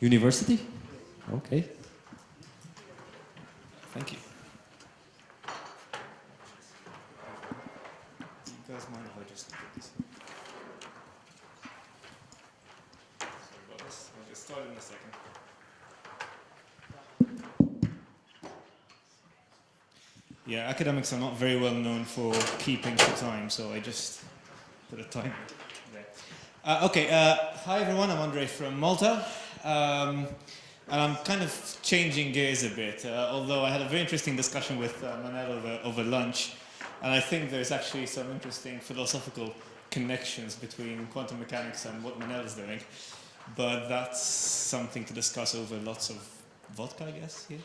University? Okay. Thank you. Do you guys mind if I just put this? Sorry about this. I'll get started in a second. Yeah, academics are not very well known for keeping to time, so I just put a timer there. Hi everyone, I'm André from Malta. And I'm kind of changing gears a bit, although I had a very interesting discussion with Manel over lunch, and I think there's actually some interesting philosophical connections between quantum mechanics and what Manel is doing, but that's something to discuss over lots of vodka, I guess, here.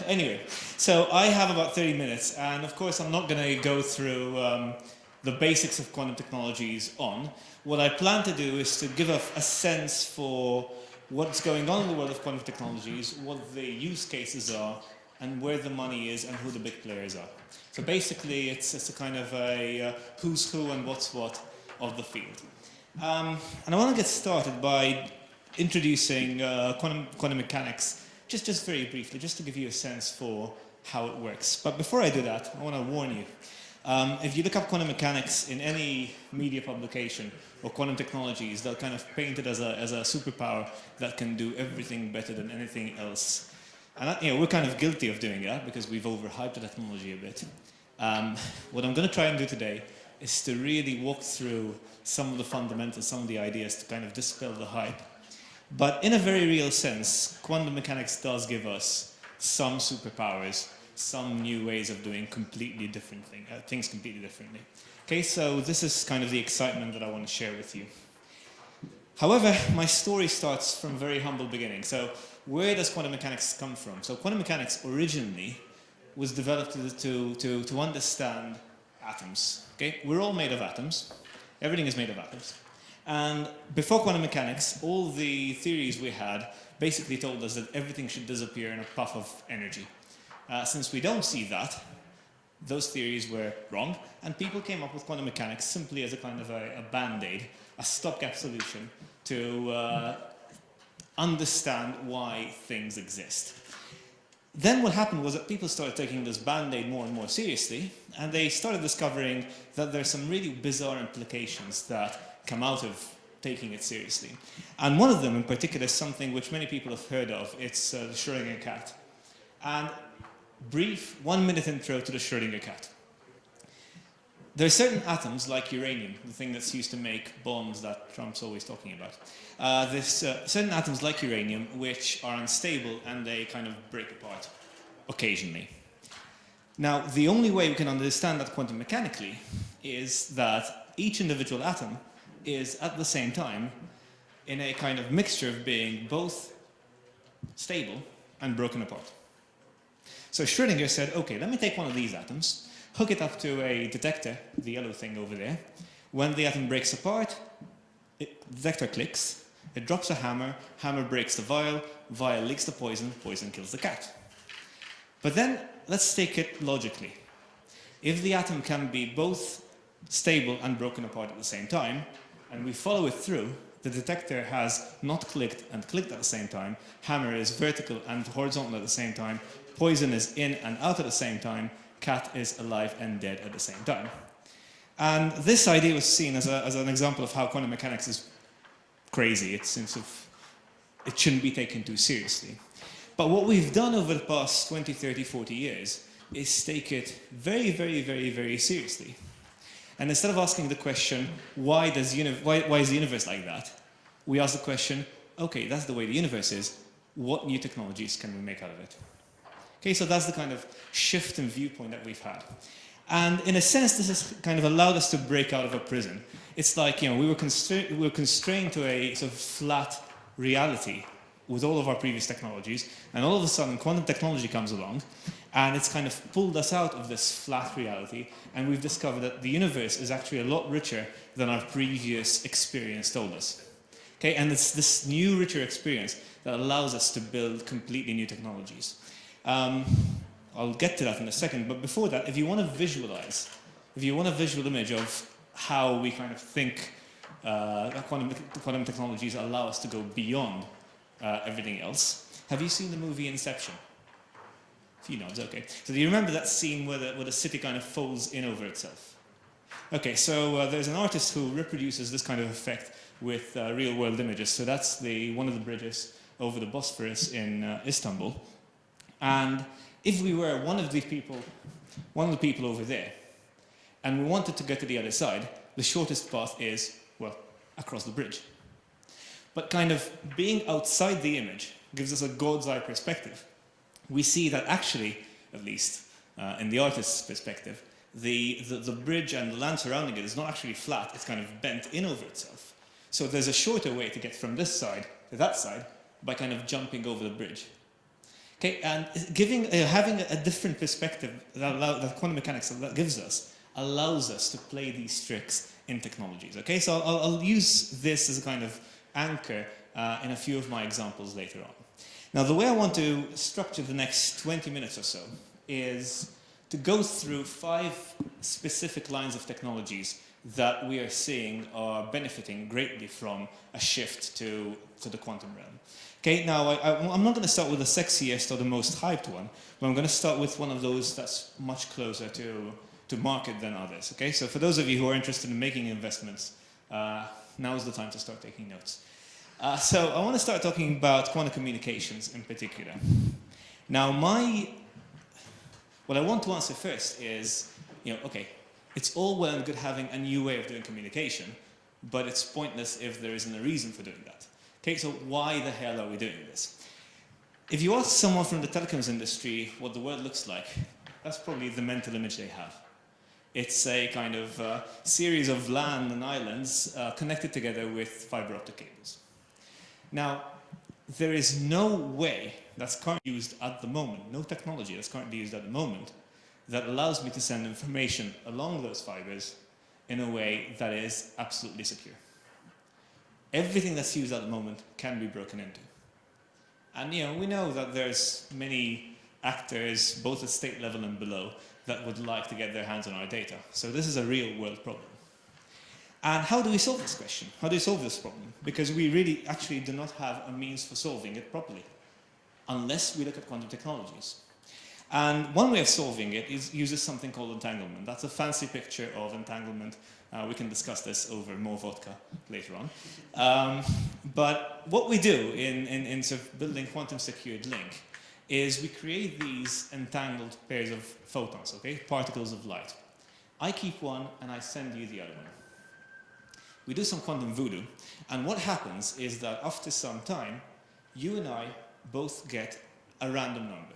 Anyway, so I have about 30 minutes, and of course I'm not going to go through the basics of quantum technologies on. What I plan to do is to give a sense for what's going on in the world of quantum technologies, what the use cases are, and where the money is, and who the big players are. So basically, it's a kind of a who's who and what's what of the field. And I want to get started by introducing quantum mechanics, just very briefly, just to give you a sense for how it works. But before I do that, I want to warn you. If you look up quantum mechanics in any media publication or quantum technologies, they'll kind of paint it as a superpower that can do everything better than anything else. And that, we're kind of guilty of doing that because we've overhyped the technology a bit. What I'm going to try and do today is to really walk through some of the fundamentals, some of the ideas to kind of dispel the hype. But in a very real sense, quantum mechanics does give us some superpowers, some new ways of doing completely different things completely differently. Okay, so this is kind of the excitement that I want to share with you. However, my story starts from very humble beginnings. So where does quantum mechanics come from? So quantum mechanics originally was developed to understand atoms. Okay, we're all made of atoms. Everything is made of atoms. And before quantum mechanics, all the theories we had basically told us that everything should disappear in a puff of energy. Since we don't see that, those theories were wrong, and people came up with quantum mechanics simply as a kind of a band-aid, a stopgap solution to understand why things exist. Then what happened was that people started taking this band-aid more and more seriously, and they started discovering that there's some really bizarre implications that come out of taking it seriously. And one of them in particular is something which many people have heard of. It's the Schrödinger cat. And brief 1-minute intro to the Schrödinger cat. There are certain atoms, like uranium, the thing that's used to make bombs that Trump's always talking about. There's certain atoms like uranium which are unstable and they kind of break apart occasionally. Now, the only way we can understand that quantum mechanically is that each individual atom is at the same time in a kind of mixture of being both stable and broken apart. So Schrödinger said, okay, let me take one of these atoms, hook it up to a detector, the yellow thing over there. When the atom breaks apart, the detector clicks, it drops a hammer, hammer breaks the vial, vial leaks the poison, poison kills the cat. But then, let's take it logically. If the atom can be both stable and broken apart at the same time, and we follow it through, the detector has not clicked and clicked at the same time, hammer is vertical and horizontal at the same time, poison is in and out at the same time, cat is alive and dead at the same time. And this idea was seen as an example of how quantum mechanics is crazy. It shouldn't be taken too seriously. But what we've done over the past 20, 30, 40 years is take it very, very, very, very seriously. And instead of asking the question, why is the universe like that? We ask the question, okay, that's the way the universe is. What new technologies can we make out of it? Okay, so that's the kind of shift in viewpoint that we've had. And in a sense, this has kind of allowed us to break out of a prison. It's like, we were constrained to a sort of flat reality with all of our previous technologies, and all of a sudden quantum technology comes along, and it's kind of pulled us out of this flat reality, and we've discovered that the universe is actually a lot richer than our previous experience told us. Okay, and it's this new, richer experience that allows us to build completely new technologies. I'll get to that in a second, but before that, if you want a visual image of how we kind of think quantum technologies allow us to go beyond everything else. Have you seen the movie Inception? A few nods, okay. So do you remember that scene where the city kind of folds in over itself? Okay, so there's an artist who reproduces this kind of effect with real-world images. So that's one of the bridges over the Bosphorus in Istanbul. And if we were one of the people over there, and we wanted to get to the other side, the shortest path is, well, across the bridge. But kind of being outside the image gives us a God's eye perspective. We see that actually, at least in the artist's perspective, the bridge and the land surrounding it is not actually flat, it's kind of bent in over itself. So there's a shorter way to get from this side to that side by kind of jumping over the bridge. Okay, and having a different perspective that quantum mechanics gives us allows us to play these tricks in technologies. Okay, so I'll use this as a kind of anchor in a few of my examples later on. Now, the way I want to structure the next 20 minutes or so is to go through 5 specific lines of technologies that we are seeing are benefiting greatly from a shift to the quantum realm. Okay, now I'm not going to start with the sexiest or the most hyped one, but I'm going to start with one of those that's much closer to market than others. Okay, so for those of you who are interested in making investments, now is the time to start taking notes. So I want to start talking about quantum communications in particular. Now, what I want to answer first is, okay, it's all well and good having a new way of doing communication, but it's pointless if there isn't a reason for doing that. Okay, so why the hell are we doing this? If you ask someone from the telecoms industry what the world looks like, that's probably the mental image they have. It's a kind of series of land and islands connected together with fiber optic cables. Now, there is no way that's currently used at the moment, no technology that's currently used at the moment, that allows me to send information along those fibers in a way that is absolutely secure. Everything that's used at the moment can be broken into. And we know that there's many actors, both at state level and below, that would like to get their hands on our data. So this is a real world problem. And how do we solve this question? How do we solve this problem? Because we really actually do not have a means for solving it properly, unless we look at quantum technologies. And one way of solving it uses something called entanglement. That's a fancy picture of entanglement. We can discuss this over more vodka later on. But what we do in sort of building quantum secured link is we create these entangled pairs of photons, okay, particles of light. I keep one and I send you the other one. We do some quantum voodoo, and what happens is that after some time, you and I both get a random number.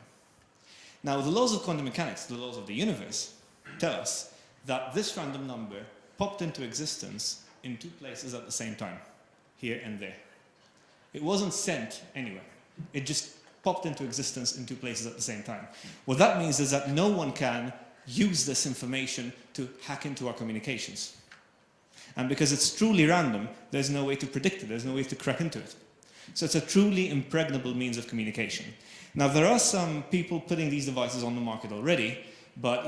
Now, the laws of quantum mechanics, the laws of the universe, tell us that this random number popped into existence in 2 places at the same time, here and there. It wasn't sent anywhere. It just popped into existence in 2 places at the same time. What that means is that no one can use this information to hack into our communications. And because it's truly random, there's no way to predict it, there's no way to crack into it. So it's a truly impregnable means of communication. Now, there are some people putting these devices on the market already, but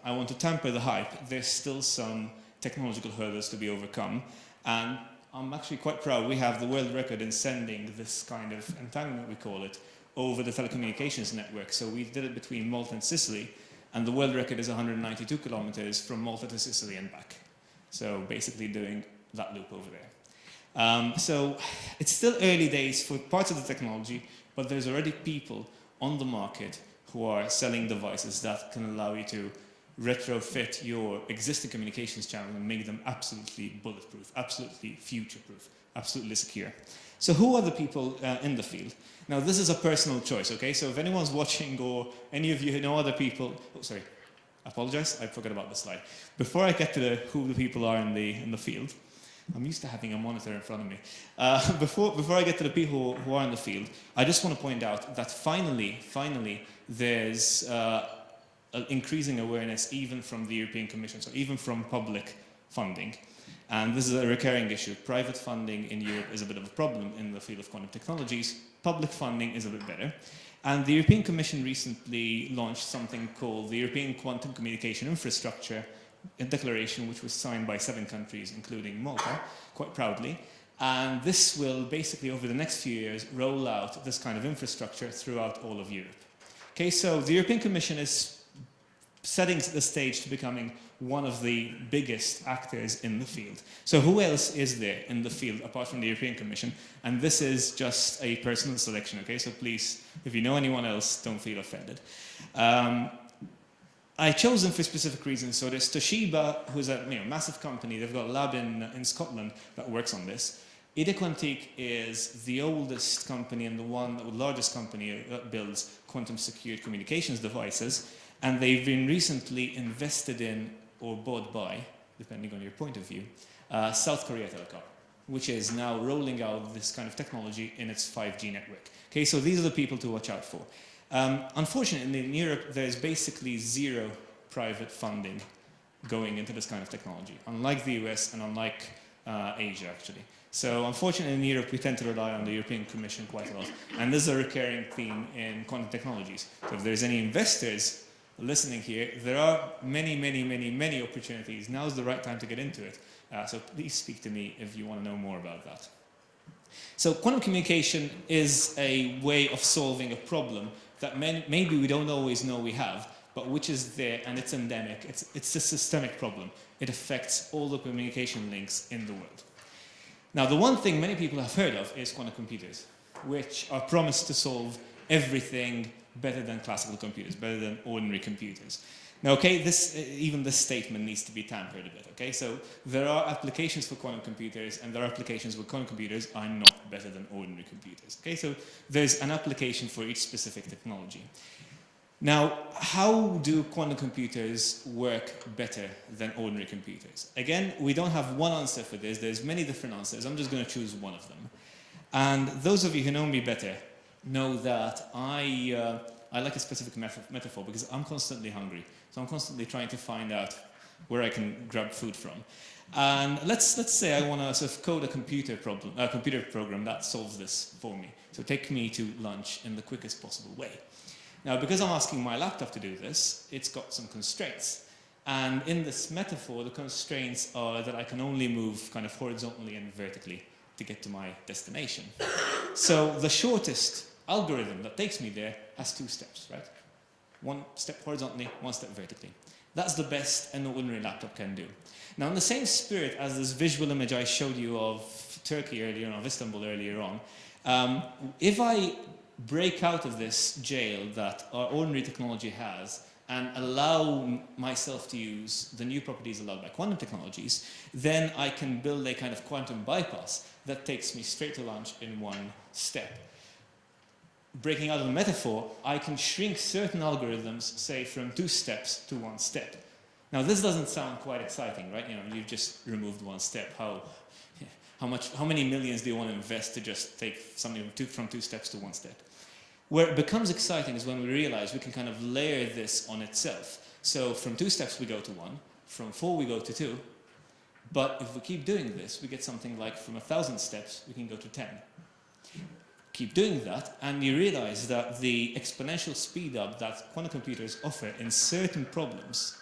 I want to temper the hype. There's still some technological hurdles to be overcome. And I'm actually quite proud we have the world record in sending this kind of entanglement, we call it, over the telecommunications network. So we did it between Malta and Sicily, and the world record is 192 kilometers from Malta to Sicily and back. So basically doing that loop over there. So it's still early days for parts of the technology, but there's already people on the market who are selling devices that can allow you to retrofit your existing communications channel and make them absolutely bulletproof, absolutely future-proof, absolutely secure. So who are the people in the field? Now, this is a personal choice, okay? So if anyone's watching or any of you know other people... Oh, sorry. I apologize, I forgot about the slide. Before I get to who the people are in the field, I'm used to having a monitor in front of me. Before I get to the people who are in the field, I just want to point out that finally, there's an increasing awareness even from the European Commission, so even from public funding. And this is a recurring issue. Private funding in Europe is a bit of a problem in the field of quantum technologies. Public funding is a bit better. And the European Commission recently launched something called the European Quantum Communication Infrastructure, a declaration which was signed by 7 countries, including Malta, quite proudly. And this will basically, over the next few years, roll out this kind of infrastructure throughout all of Europe. Okay, so the European Commission is setting the stage to becoming one of the biggest actors in the field. So who else is there in the field apart from the European Commission? And this is just a personal selection, okay? So please, if you know anyone else, don't feel offended. I chose them for specific reasons. So there's Toshiba, who's a massive company. They've got a lab in Scotland that works on this. Idequantique is the oldest company and the largest company that builds quantum secured communications devices. And they've been recently invested in or bought by, depending on your point of view, South Korea Telecom, which is now rolling out this kind of technology in its 5G network. Okay, so these are the people to watch out for. Unfortunately, in Europe, there's basically zero private funding going into this kind of technology, unlike the US and unlike Asia, actually. So unfortunately, in Europe, we tend to rely on the European Commission quite a lot. And this is a recurring theme in quantum technologies. So if there's any investors listening here, there are many opportunities. Now's the right time to get into it. So please speak to me if you want to know more about that. So quantum communication is a way of solving a problem that maybe we don't always know we have, but which is there and it's endemic. It's a systemic problem. It affects all the communication links in the world. Now, the one thing many people have heard of is quantum computers, which are promised to solve everything better than classical computers, better than ordinary computers. Now, okay, even this statement needs to be tampered a bit, okay? So there are applications for quantum computers, and there are applications where quantum computers are not better than ordinary computers, okay? So there's an application for each specific technology. Now, how do quantum computers work better than ordinary computers? Again, we don't have one answer for this. There's many different answers. I'm just going to choose one of them. And those of you who know me better know that I like a specific metaphor because I'm constantly hungry. So I'm constantly trying to find out where I can grab food from. And let's say I want to sort of code a computer program that solves this for me. So take me to lunch in the quickest possible way. Now, because I'm asking my laptop to do this, it's got some constraints. And in this metaphor, the constraints are that I can only move kind of horizontally and vertically to get to my destination. So the shortest algorithm that takes me there has 2 steps, right? 1 step horizontally, 1 step vertically. That's the best an ordinary laptop can do. Now, in the same spirit as this visual image I showed you of Turkey earlier on, of Istanbul earlier on, if I break out of this jail that our ordinary technology has and allow myself to use the new properties allowed by quantum technologies, then I can build a kind of quantum bypass that takes me straight to lunch in 1 step. Breaking out of the metaphor, I can shrink certain algorithms, say, from 2 steps to 1 step. Now, this doesn't sound quite exciting, right? You've just removed 1 step. How many millions do you want to invest to just take something from 2 steps to 1 step? Where it becomes exciting is when we realize we can kind of layer this on itself. So from 2 steps we go to 1, from 4 we go to 2, but if we keep doing this, we get something like from 1,000 steps we can go to 10. Keep doing that, and you realize that the exponential speed up that quantum computers offer in certain problems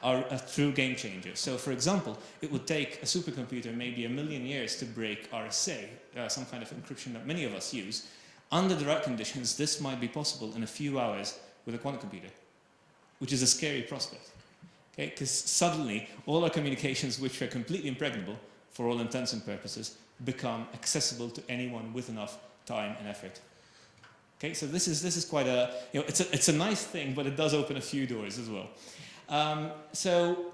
are a true game changer. So, for example, it would take a supercomputer maybe 1 million years to break RSA, some kind of encryption that many of us use. Under the right conditions, this might be possible in a few hours with a quantum computer, which is a scary prospect. Okay? Because suddenly, all our communications, which are completely impregnable for all intents and purposes, become accessible to anyone with enough time and effort. Okay, so this is quite a, it's a nice thing, but it does open a few doors as well. So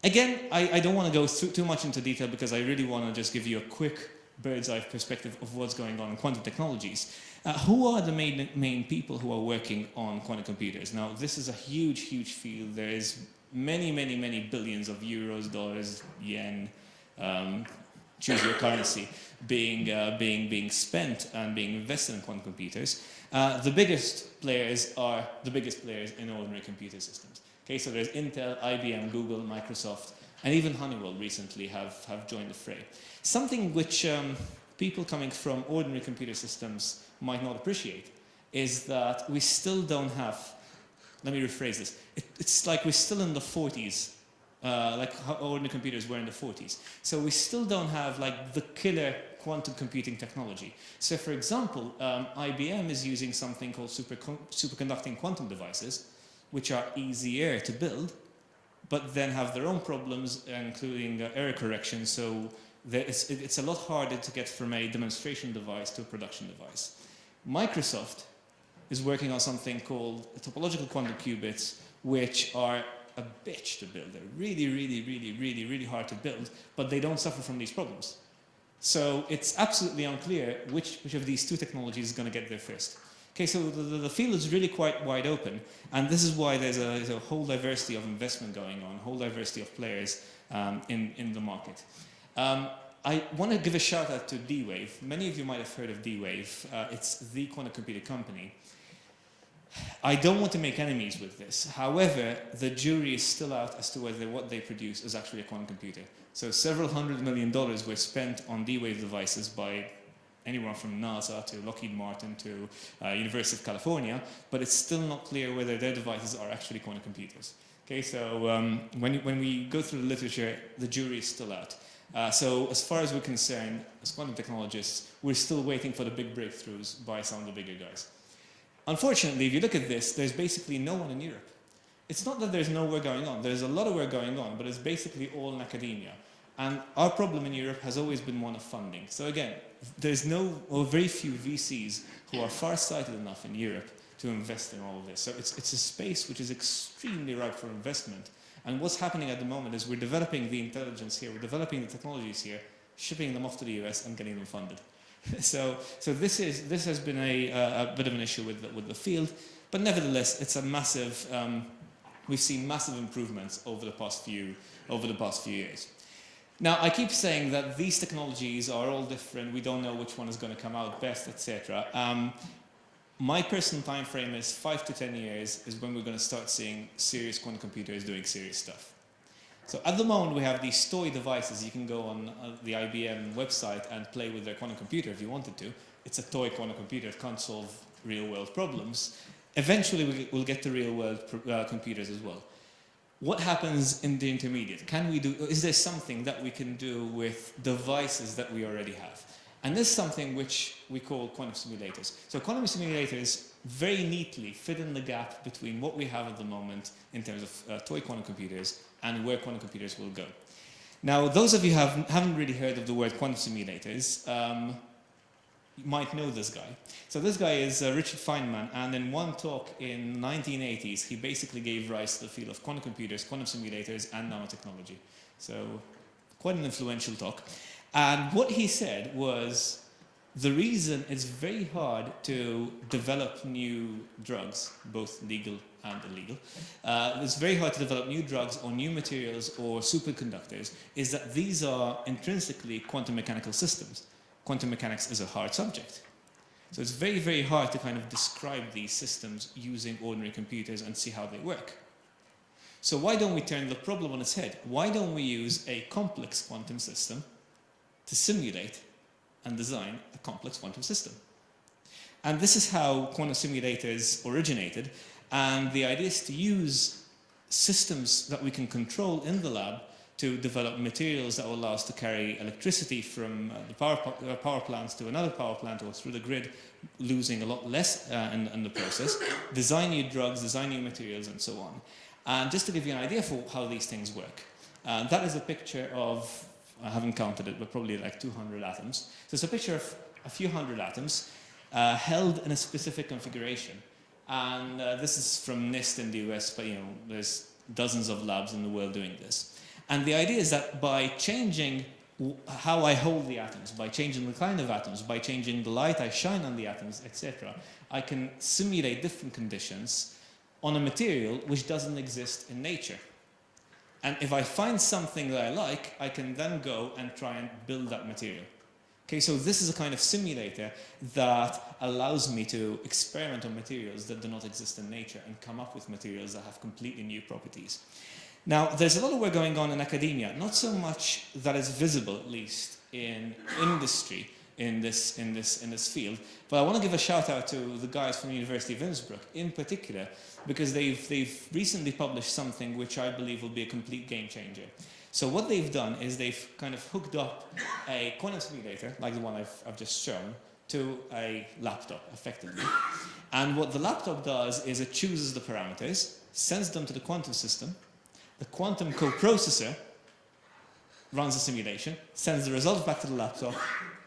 again, I don't want to go too much into detail because I really want to just give you a quick bird's eye perspective of what's going on in quantum technologies. Who are the main people who are working on quantum computers? Now, this is a huge field. There is many billions of euros, dollars, yen, choose your currency, being spent and being invested in quantum computers. The biggest players are the biggest players in ordinary computer systems. Okay, so there's Intel, IBM, Google, Microsoft, and even Honeywell recently have joined the fray. Something which people coming from ordinary computer systems might not appreciate is that we still don't have, let me rephrase this, it's like we're still in the 40s, like how ordinary computers were in the 40s. So we still don't have like the killer quantum computing technology. So for example, IBM is using something called superconducting quantum devices, which are easier to build, but then have their own problems, including error correction. So it's a lot harder to get from a demonstration device to a production device. Microsoft is working on something called topological quantum qubits, which are a bitch to build. They're really hard to build, but they don't suffer from these problems. So it's absolutely unclear which of these two technologies is going to get there first. Okay, so the field is really quite wide open, and this is why there's a whole diversity of investment going on, a whole diversity of players in the market. I want to give a shout out to D-Wave. Many of you might have heard of D-Wave. It's the quantum computer company. I don't want to make enemies with this. However, the jury is still out as to whether what they produce is actually a quantum computer. So several $100 million were spent on D-Wave devices by anyone from NASA to Lockheed Martin to University of California, but it's still not clear whether their devices are actually quantum computers. Okay, so when we go through the literature, the jury is still out. So as far as we're concerned, as quantum technologists, we're still waiting for the big breakthroughs by some of the bigger guys. Unfortunately, if you look at this, there's basically no one in Europe. It's not that there's no work going on. There's a lot of work going on, but it's basically all in academia. And our problem in Europe has always been one of funding. So again, there's no, or very few VCs who are far-sighted enough in Europe to invest in all of this. So it's a space which is extremely ripe for investment. And what's happening at the moment is we're developing the intelligence here, we're developing the technologies here, shipping them off to the US and getting them funded. So this has been a bit of an issue with the field, but nevertheless, it's a massive. We've seen massive improvements over the past few years. Now, I keep saying that these technologies are all different. We don't know which one is going to come out best, etc. My personal time frame is 5 to 10 years is when we're going to start seeing serious quantum computers doing serious stuff. So at the moment, we have these toy devices. You can go on the IBM website and play with their quantum computer if you wanted to. It's a toy quantum computer. It can't solve real-world problems. Eventually, we'll get to real-world computers as well. What happens in the intermediate? Is there something that we can do with devices that we already have? And this is something which we call quantum simulators. So quantum simulators very neatly fit in the gap between what we have at the moment in terms of toy quantum computers and where quantum computers will go. Now, those of you who haven't really heard of the word quantum simulators, you might know this guy. So this guy is Richard Feynman, and in one talk in 1980s, he basically gave rise to the field of quantum computers, quantum simulators, and nanotechnology. So quite an influential talk. And what he said was, the reason it's very hard to develop new drugs, both legal and illegal, it's very hard to develop new drugs or new materials or superconductors, is that these are intrinsically quantum mechanical systems. Quantum mechanics is a hard subject. So it's very, very hard to kind of describe these systems using ordinary computers and see how they work. So why don't we turn the problem on its head? Why don't we use a complex quantum system to simulate and design a complex quantum system? And this is how quantum simulators originated. And the idea is to use systems that we can control in the lab to develop materials that will allow us to carry electricity from the power plants to another power plant or through the grid, losing a lot less in the process, design new drugs, design new materials, and so on. And just to give you an idea for how these things work, that is a picture of, I haven't counted it, but probably like 200 atoms. So it's a picture of a few hundred atoms held in a specific configuration. And this is from NIST in the US, but there's dozens of labs in the world doing this. And the idea is that by changing how I hold the atoms, by changing the kind of atoms, by changing the light I shine on the atoms, etc., I can simulate different conditions on a material which doesn't exist in nature. And if I find something that I like, I can then go and try and build that material. Okay, so this is a kind of simulator that allows me to experiment on materials that do not exist in nature and come up with materials that have completely new properties. Now, there's a lot of work going on in academia, not so much that is visible, at least, in industry in this field, but I want to give a shout out to the guys from the University of Innsbruck in particular, because they've recently published something which I believe will be a complete game changer. So what they've done is they've kind of hooked up a quantum simulator, like the one I've just shown, to a laptop, effectively. And what the laptop does is it chooses the parameters, sends them to the quantum system, the quantum coprocessor runs the simulation, sends the results back to the laptop,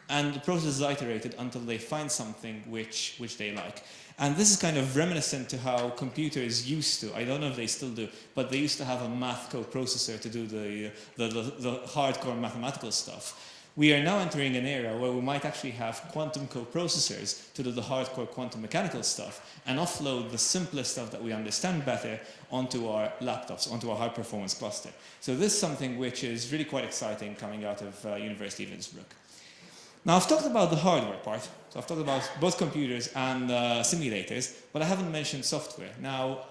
and the process is iterated until they find something which they like. And this is kind of reminiscent to how computers used to, I don't know if they still do, but they used to have a math coprocessor to do the hardcore mathematical stuff. We are now entering an era where we might actually have quantum coprocessors to do the hardcore quantum mechanical stuff and offload the simplest stuff that we understand better onto our laptops, onto our high-performance cluster. So this is something which is really quite exciting coming out of University of Innsbruck. Now, I've talked about the hardware part. So I've talked about both computers and simulators, but I haven't mentioned software. Now,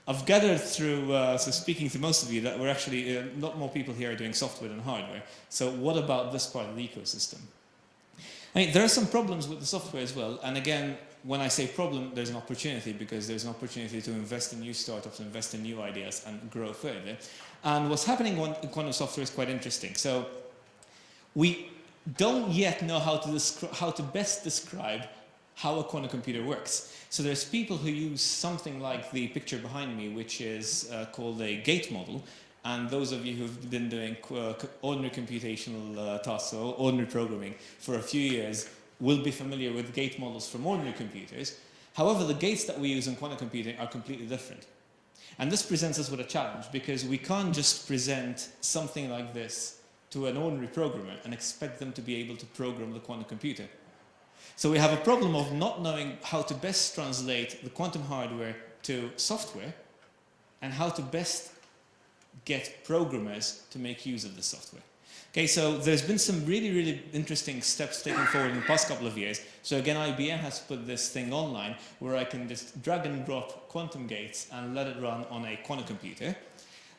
I've gathered through so speaking to most of you that we're actually a lot more people here are doing software than hardware. So what about this part of the ecosystem? I mean, there are some problems with the software as well. And again, when I say problem, there's an opportunity, because there's an opportunity to invest in new startups, invest in new ideas, and grow further. And what's happening in quantum software is quite interesting. So we don't yet know how to best describe how a quantum computer works. So there's people who use something like the picture behind me, which is called a gate model. And those of you who've been doing ordinary computational tasks or ordinary programming for a few years will be familiar with gate models from ordinary computers. However, the gates that we use in quantum computing are completely different. And this presents us with a challenge, because we can't just present something like this to an ordinary programmer and expect them to be able to program the quantum computer. So we have a problem of not knowing how to best translate the quantum hardware to software, and how to best get programmers to make use of the software. Okay, so there's been some really, really interesting steps taken forward in the past couple of years. So again, IBM has put this thing online where I can just drag and drop quantum gates and let it run on a quantum computer.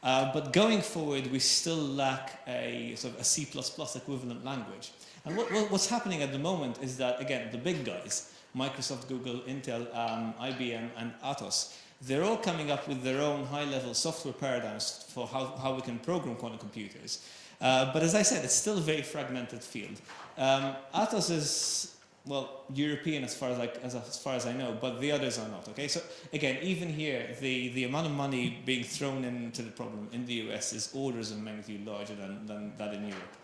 But going forward, we still lack a sort of a C++ equivalent language. And what's happening at the moment is that, again, the big guys, Microsoft, Google, Intel, IBM, and Atos, they're all coming up with their own high-level software paradigms for how we can program quantum computers. But as I said, it's still a very fragmented field. Atos is, well, European as far as I know, but the others are not. Okay, so again, even here, the amount of money being thrown into the problem in the US is orders of magnitude larger than that in Europe.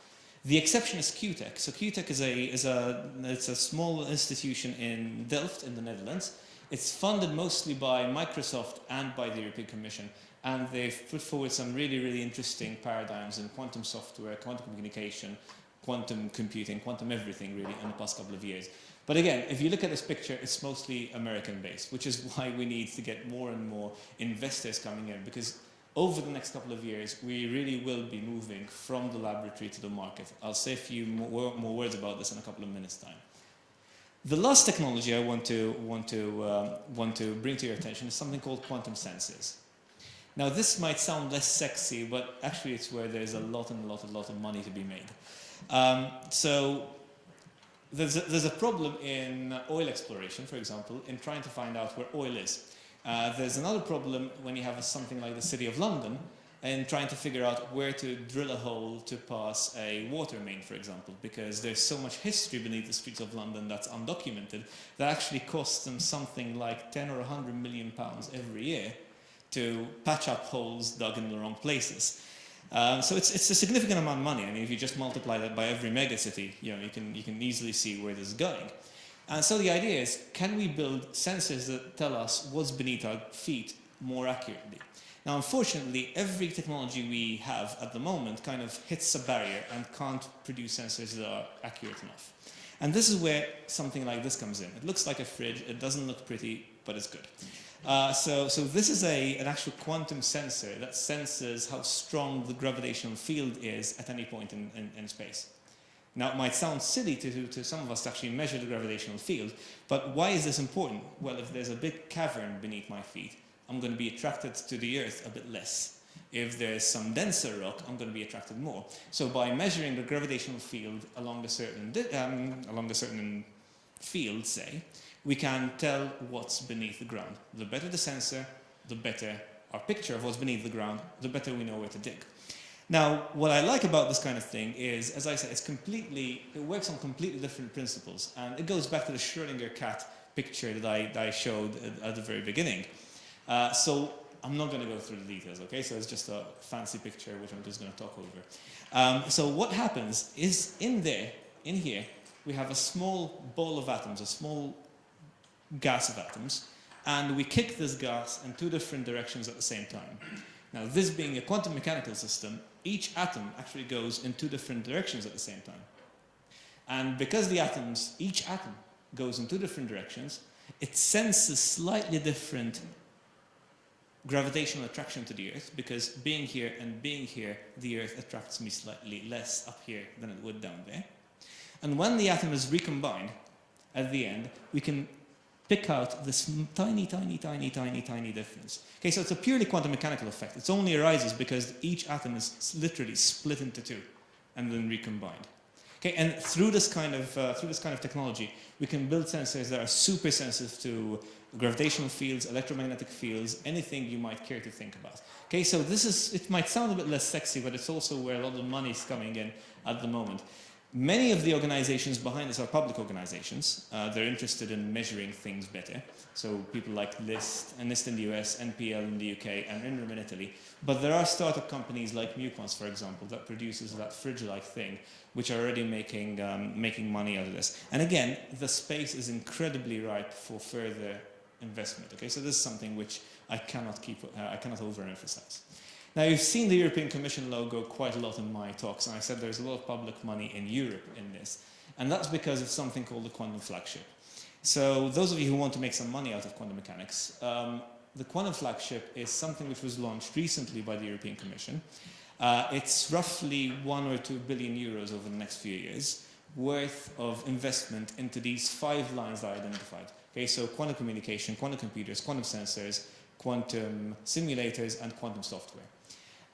The exception is QTech. So QTech is a small institution in Delft in the Netherlands. It's funded mostly by Microsoft and by the European Commission, and they've put forward some really, really interesting paradigms in quantum software, quantum communication, quantum computing, quantum everything really in the past couple of years. But again, if you look at this picture, it's mostly American-based, which is why we need to get more and more investors coming in, because over the next couple of years, we really will be moving from the laboratory to the market. I'll say a few more words about this in a couple of minutes' time. The last technology I want to bring to your attention is something called quantum sensors. Now, this might sound less sexy, but actually it's where there's a lot of money to be made. So there's a problem in oil exploration, for example, in trying to find out where oil is. There's another problem when you have something like the City of London and trying to figure out where to drill a hole to pass a water main, for example, because there's so much history beneath the streets of London that's undocumented that actually costs them something like 10 or 100 million pounds every year to patch up holes dug in the wrong places. So it's a significant amount of money. I mean, if you just multiply that by every megacity, you can easily see where this is going. And so the idea is, can we build sensors that tell us what's beneath our feet more accurately? Now, unfortunately, every technology we have at the moment kind of hits a barrier and can't produce sensors that are accurate enough. And this is where something like this comes in. It looks like a fridge. It doesn't look pretty, but it's good. So this is an actual quantum sensor that senses how strong the gravitational field is at any point in space. Now, it might sound silly to some of us to actually measure the gravitational field, but why is this important? Well, if there's a big cavern beneath my feet, I'm going to be attracted to the Earth a bit less. If there's some denser rock, I'm going to be attracted more. So by measuring the gravitational field along a certain field, say, we can tell what's beneath the ground. The better the sensor, the better our picture of what's beneath the ground, the better we know where to dig. Now, what I like about this kind of thing is, as I said, it works on completely different principles. And it goes back to the Schrödinger cat picture that I showed at the very beginning. So I'm not going to go through the details, okay? So it's just a fancy picture, which I'm just going to talk over. So what happens is in here, we have a small ball of atoms, a small gas of atoms, and we kick this gas in two different directions at the same time. Now, this being a quantum mechanical system, each atom actually goes in two different directions at the same time. And because each atom goes in two different directions, it senses slightly different gravitational attraction to the Earth, because being here and being here, the Earth attracts me slightly less up here than it would down there. And when the atom is recombined, at the end, we can pick out this tiny, tiny, tiny, tiny, tiny difference. Okay, so it's a purely quantum mechanical effect. It only arises because each atom is literally split into two and then recombined. Okay, and through this kind of technology, we can build sensors that are super sensitive to gravitational fields, electromagnetic fields, anything you might care to think about. Okay, so it might sound a bit less sexy, but it's also where a lot of money is coming in at the moment. Many of the organizations behind this are public organizations. They're interested in measuring things better. So people like NIST in the US, NPL in the UK, and INRIM in Italy. But there are startup companies like Muquans, for example, that produces that fridge-like thing, which are already making money out of this. And again, the space is incredibly ripe for further investment. Okay, so this is something which I cannot overemphasize. Now, you've seen the European Commission logo quite a lot in my talks, and I said there's a lot of public money in Europe in this, and that's because of something called the quantum flagship. So those of you who want to make some money out of quantum mechanics, the quantum flagship is something which was launched recently by the European Commission. It's roughly 1 or 2 billion euros over the next few years worth of investment into these 5 lines that I identified. Okay, so quantum communication, quantum computers, quantum sensors, quantum simulators, and quantum software.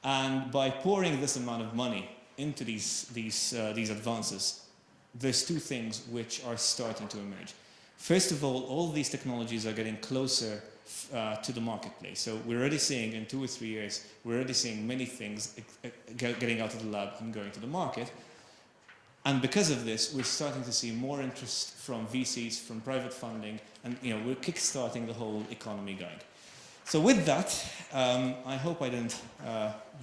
And by pouring this amount of money into these advances, there's 2 things which are starting to emerge. First of all these technologies are getting closer to the marketplace. So we're already seeing in 2 or 3 years, we're already seeing many things getting out of the lab and going to the market. And because of this, we're starting to see more interest from VCs, from private funding, and we're kickstarting the whole economy going. So with that, I hope I didn't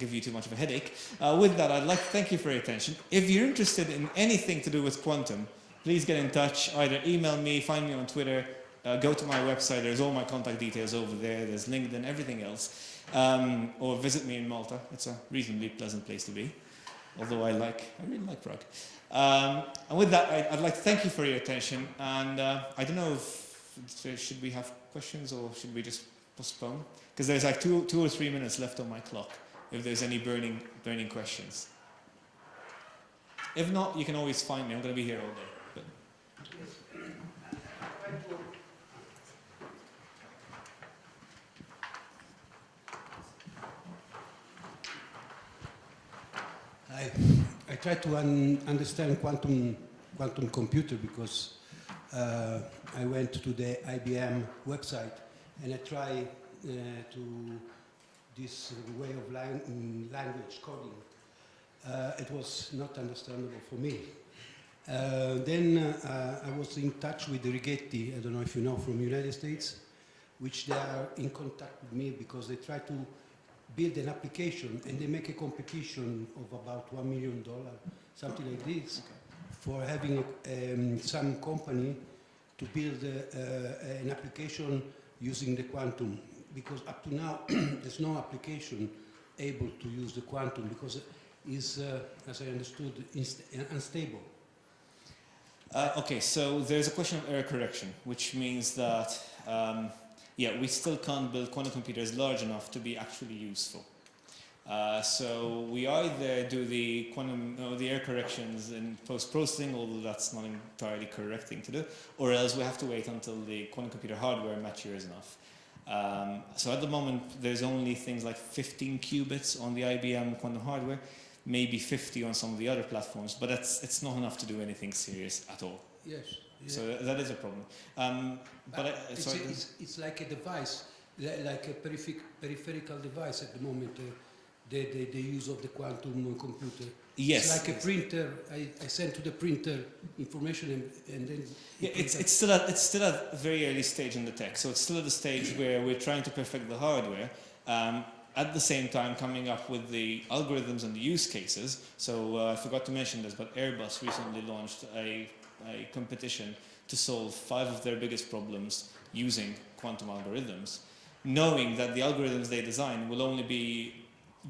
give you too much of a headache. With that, I'd like to thank you for your attention. If you're interested in anything to do with quantum, please get in touch. Either email me, find me on Twitter, go to my website. There's all my contact details over there. There's LinkedIn, everything else. Or visit me in Malta. It's a reasonably pleasant place to be, although I really like Prague. And with that, I'd like to thank you for your attention. And I don't know if should we have questions or should we just postpone? Because there's like 2 or 3 minutes left on my clock, if there's any burning questions. If not, you can always find me. I'm going to be here all day. But. I try to understand quantum computer because I went to the IBM website and I try to this way of language coding. It was not understandable for me. Then I was in touch with Righetti, I don't know if you know, from the United States, which they are in contact with me because they try to build an application and they make a competition of about $1 million, something like this, for having some company to build an application using the quantum. Because up to now, there's no application able to use the quantum because it is, as I understood, unstable. Okay, so there's a question of error correction, which means that we still can't build quantum computers large enough to be actually useful. So we either do the error corrections in post-processing, although that's not entirely correct thing to do, or else we have to wait until the quantum computer hardware matures enough. So at the moment, there's only things like 15 qubits on the IBM quantum hardware, maybe 50 on some of the other platforms, but it's not enough to do anything serious at all. Yes. Yeah. So that is a problem. It's like a device, like a peripheral device at the moment. the use of the quantum computer. Yes. It's like a printer. I send to the printer information and then... Yeah, it's still at a very early stage in the tech. So it's still at the stage where we're trying to perfect the hardware. At the same time coming up with the algorithms and the use cases. So I forgot to mention this, but Airbus recently launched a competition to solve 5 of their biggest problems using quantum algorithms, knowing that the algorithms they design will only be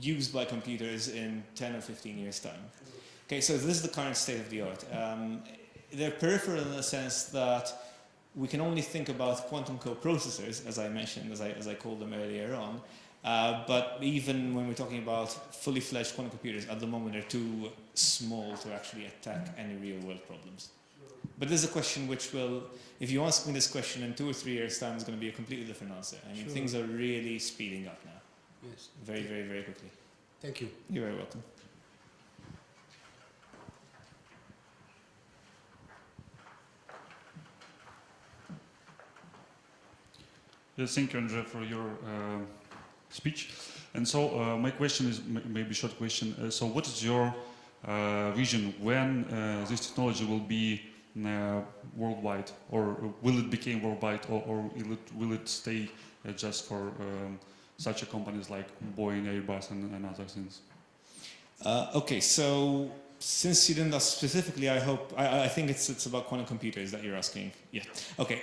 used by computers in 10 or 15 years' time. Okay, so this is the current state of the art. They're peripheral in the sense that we can only think about quantum coprocessors, as I mentioned, as I called them earlier on. But even when we're talking about fully fledged quantum computers, at the moment they're too small to actually attack any real world problems. But this is a question which will, if you ask me this question in 2 or 3 years' time, it's going to be a completely different answer. I mean, things are really speeding up now. Yes. Very, very, very quickly. Thank you. You're very welcome. Yes, thank you, André, for your speech. And so my question is maybe a short question. So what is your vision when this technology will be worldwide, or will it become worldwide, or will it stay just for such a companies like Boeing, Airbus, and other things? Okay, so since you didn't ask specifically, I think it's about quantum computers that you're asking. Yeah. Okay.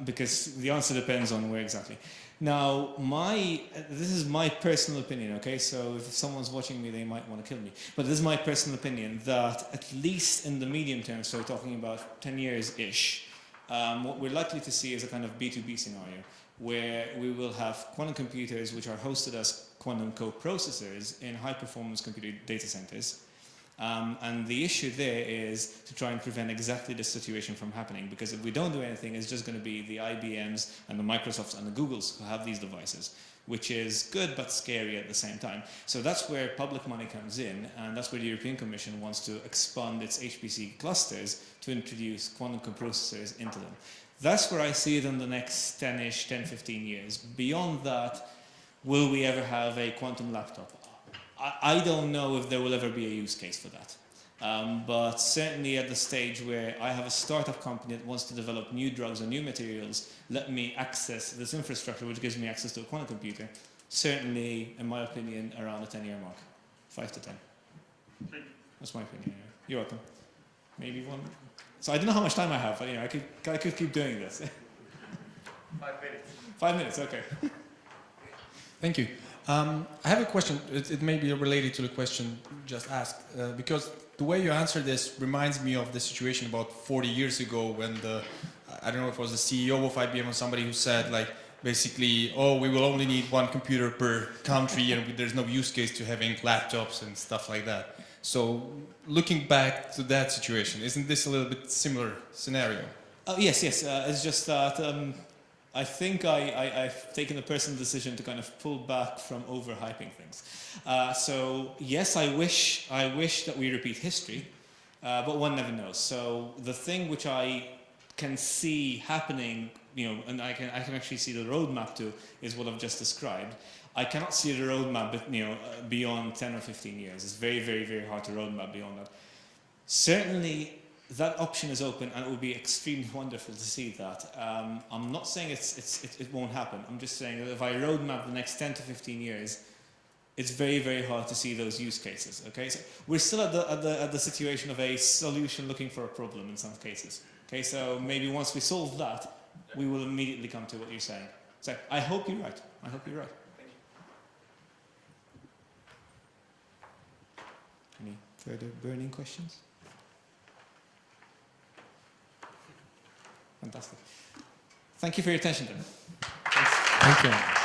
Because the answer depends on where exactly. Now, this is my personal opinion. Okay, so if someone's watching me, they might want to kill me. But this is my personal opinion that at least in the medium term, so we're talking about 10 years-ish, what we're likely to see is a kind of B2B scenario where we will have quantum computers which are hosted as quantum coprocessors in high-performance computer data centers. And the issue there is to try and prevent exactly this situation from happening, because if we don't do anything, it's just going to be the IBMs and the Microsofts and the Googles who have these devices, which is good but scary at the same time. So that's where public money comes in, and that's where the European Commission wants to expand its HPC clusters to introduce quantum coprocessors into them. That's where I see it in the next 10-ish, 10, 15 years. Beyond that, will we ever have a quantum laptop? I don't know if there will ever be a use case for that. But certainly at the stage where I have a startup company that wants to develop new drugs or new materials, let me access this infrastructure which gives me access to a quantum computer, certainly, in my opinion, around the 10-year mark. 5 to 10. That's my opinion. You're welcome. Maybe one. So I don't know how much time I have, but I could keep doing this. 5 minutes. 5 minutes, okay. Thank you. I have a question. It may be related to the question just asked, because the way you answer this reminds me of the situation about 40 years ago when I don't know if it was the CEO of IBM or somebody who said, like, basically, oh, we will only need 1 computer per country and there's no use case to having laptops and stuff like that. So looking back to that situation, isn't this a little bit similar scenario? Yes. It's just that I think I've taken a personal decision to kind of pull back from overhyping things. So yes, I wish that we repeat history, but one never knows. So the thing which I can see happening, and I can actually see the roadmap to, is what I've just described. I cannot see the roadmap, beyond 10 or 15 years. It's very, very, very hard to roadmap beyond that. Certainly, that option is open, and it would be extremely wonderful to see that. I'm not saying it won't happen. I'm just saying that if I roadmap the next 10 to 15 years, it's very, very hard to see those use cases. Okay, so we're still at the situation of a solution looking for a problem in some cases. Okay, so maybe once we solve that, we will immediately come to what you're saying. So I hope you're right. I hope you're right. Any further burning questions? Fantastic. Thank you for your attention, then. Thank you.